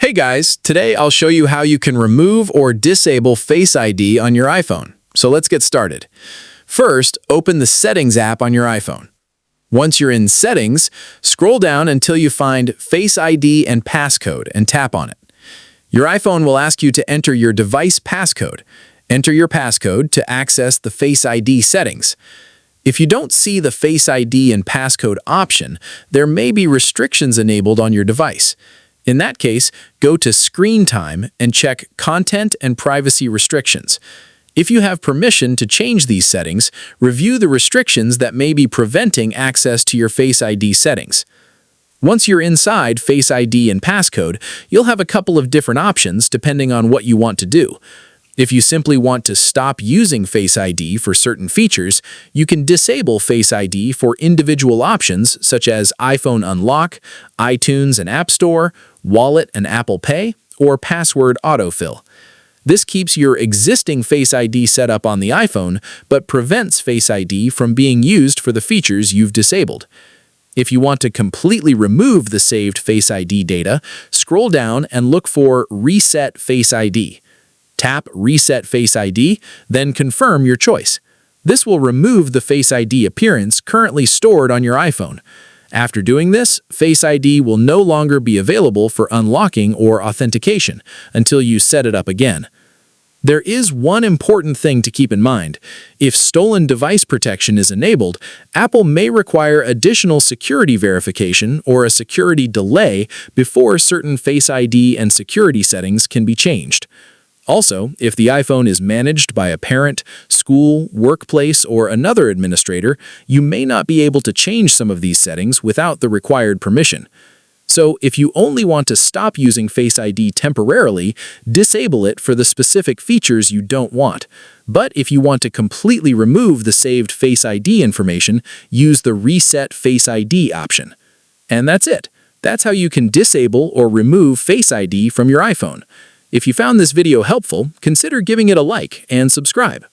Hey guys, today I'll show you how you can remove or disable Face ID on your iPhone. So let's get started. First, open the Settings app on your iPhone. Once you're in Settings, scroll down until you find Face ID and Passcode and tap on it. Your iPhone will ask you to enter your device passcode. Enter your passcode to access the Face ID settings. If you don't see the Face ID and Passcode option, there may be restrictions enabled on your device. In that case, go to Screen Time and check Content and Privacy Restrictions. If you have permission to change these settings, review the restrictions that may be preventing access to your Face ID settings. Once you're inside Face ID and Passcode, you'll have a couple of different options depending on what you want to do. If you simply want to stop using Face ID for certain features, you can disable Face ID for individual options such as iPhone Unlock, iTunes and App Store, Wallet and Apple Pay, or password autofill. This keeps your existing Face ID set up on the iPhone, but prevents Face ID from being used for the features you've disabled. If you want to completely remove the saved Face ID data, scroll down and look for Reset Face ID. Tap Reset Face ID, then confirm your choice. This will remove the Face ID appearance currently stored on your iPhone. After doing this, Face ID will no longer be available for unlocking or authentication until you set it up again. There is one important thing to keep in mind. If stolen device protection is enabled, Apple may require additional security verification or a security delay before certain Face ID and security settings can be changed. Also, if the iPhone is managed by a parent, school, workplace, or another administrator, you may not be able to change some of these settings without the required permission. So, if you only want to stop using Face ID temporarily, disable it for the specific features you don't want. But if you want to completely remove the saved Face ID information, use the Reset Face ID option. And that's it. That's how you can disable or remove Face ID from your iPhone. If you found this video helpful, consider giving it a like and subscribe.